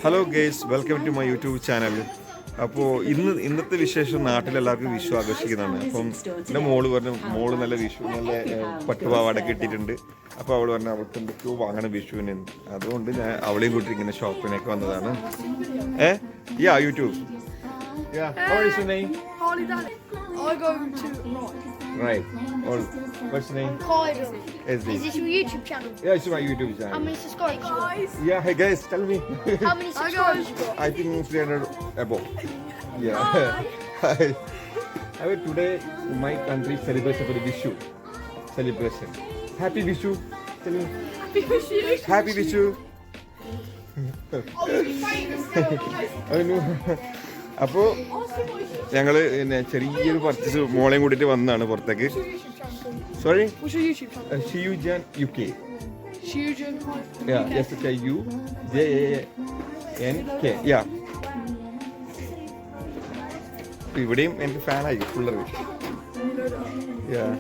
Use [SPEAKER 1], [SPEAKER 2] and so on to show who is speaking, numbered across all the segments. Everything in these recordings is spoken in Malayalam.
[SPEAKER 1] Hello guys, welcome to my YouTube channel. അപ്പോൾ ഇന്നത്തെ വിശേഷം നാട്ടിലെല്ലാവർക്കും വിഷു ആഘോഷിക്കുന്നതാണ്. അപ്പം എൻ്റെ മോള് നല്ല വിഷു നല്ല പട്ടുപാവാടൊക്കെ ഇട്ടിട്ടുണ്ട്. അപ്പോൾ അവൾ പറഞ്ഞു അവൾക്ക് എന്തൊക്കെയോ വാങ്ങണം വിഷുവിന്. അതുകൊണ്ട് ഞാൻ അവളെയും കൂട്ടി ഇങ്ങനെ ഷോപ്പിനൊക്കെ വന്നതാണ്. YouTube. What is your name?
[SPEAKER 2] Harley Daddy. I go to
[SPEAKER 1] Right. What's your name?
[SPEAKER 2] Kyle.
[SPEAKER 1] Is
[SPEAKER 3] Is this your YouTube channel?
[SPEAKER 1] Yeah, it's my YouTube channel.
[SPEAKER 3] How many subscribers you got?
[SPEAKER 1] Yeah, hey guys, tell me.
[SPEAKER 3] How many subscribers you got?
[SPEAKER 1] I think 300 above. Yeah. Hi. Today my country celebrates for the Vishu celebration. Happy Vishu. Tell me.
[SPEAKER 2] Happy Vishu.
[SPEAKER 1] Happy Vishu. അപ്പോൾ ഞങ്ങൾ പിന്നെ ചെറിയൊരു പർച്ചേസ് മോളെയും കൂട്ടിയിട്ട് വന്നതാണ് പുറത്തേക്ക്. Sorry,
[SPEAKER 2] What's your YouTube channel?
[SPEAKER 1] ഷിയുജാൻ UK.
[SPEAKER 2] Shiyujan.
[SPEAKER 1] Yeah, SHIUJANK. Yeah. ഇവിടെയും എനിക്ക് ഫാനായി Fuller. Yeah.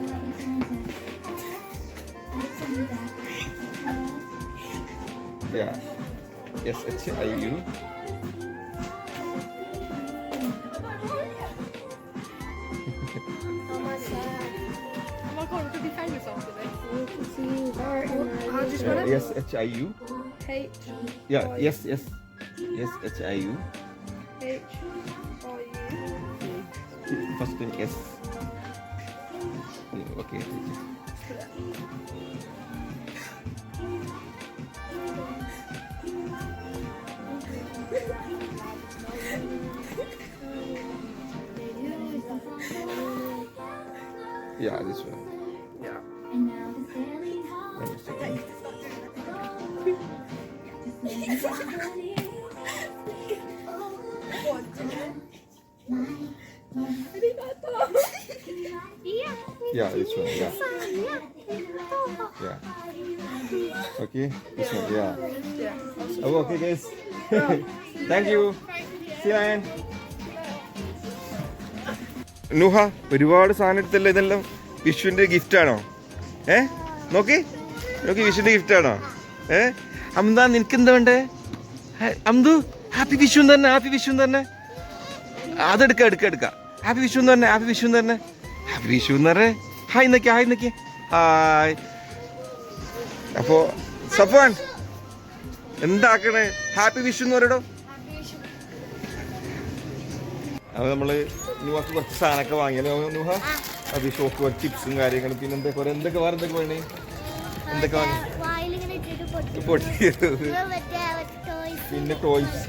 [SPEAKER 1] Yeah. SHIU.
[SPEAKER 2] Oh my god, we could be famous after this.
[SPEAKER 3] How do you spell it?
[SPEAKER 1] SHIU.
[SPEAKER 2] H.
[SPEAKER 1] Yeah, yes. SHIU.
[SPEAKER 2] H.
[SPEAKER 1] First thing S. Yeah, okay. Yeah, this one.
[SPEAKER 2] Yeah.
[SPEAKER 1] Let me see. Yeah, this one. Yeah. Okay, this one. Yeah. Oh, okay, guys. Thank you. See you, Ryan. Nuha, ഒരുപാട് സാധനം എടുത്തല്ലോ. ഇതെല്ലാം വിഷുവിൻ്റെ ഗിഫ്റ്റാണോ? നോക്കി വിഷുവിൻ്റെ ഗിഫ്റ്റാണോ? അമ്താ, നിനക്ക് എന്താ വേണ്ടേ? അമ്തു, ഹാപ്പി വിഷു തന്നെ. അതെടുക്ക. ഹാപ്പി വിഷു തന്നെ. ഹാപ്പി വിഷു എന്ന് പറഞ്ഞേ. ഹായ് നോക്കിയേ. ഹായ്. അപ്പോ സഫാൻ എന്താക്കണേ? ഹാപ്പി വിഷു എന്ന് പറയടോ. അപ്പോൾ നമ്മള് നുഹക്ക് കുറച്ച് സാധനമൊക്കെ വാങ്ങിയല്ലോ. നുഹ അത് ഷോപ്പ് കുറച്ച് ടിപ്സും കാര്യങ്ങളും പിന്നെ എന്തൊക്കെ വേണേ? എന്തൊക്കെ വാങ്ങി? പിന്നെ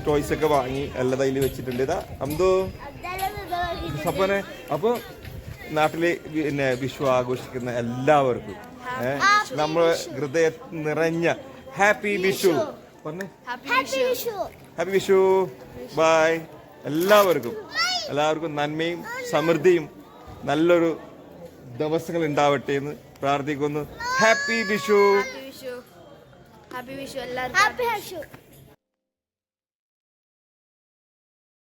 [SPEAKER 1] ടോയ്സ് ഒക്കെ വാങ്ങി എല്ലാ തൈല് വെച്ചിട്ടുണ്ട്. ഇതാ അമ്തു സപ്പനെ. അപ്പോൾ നാട്ടില് പിന്നെ വിഷു ആഘോഷിക്കുന്ന എല്ലാവർക്കും നമ്മൾ ഹൃദയ നിറഞ്ഞ ഹാപ്പി വിഷു പറഞ്ഞേ. ഹാപ്പി വിഷു. ബൈ. എല്ലാവർക്കും നന്മയും സമൃദ്ധിയും നല്ലൊരു ദിവസങ്ങൾ ഉണ്ടാവട്ടെ എന്ന് പ്രാർത്ഥിക്കുന്നു. Happy Vishu.
[SPEAKER 3] Happy Vishu. Happy Vishu.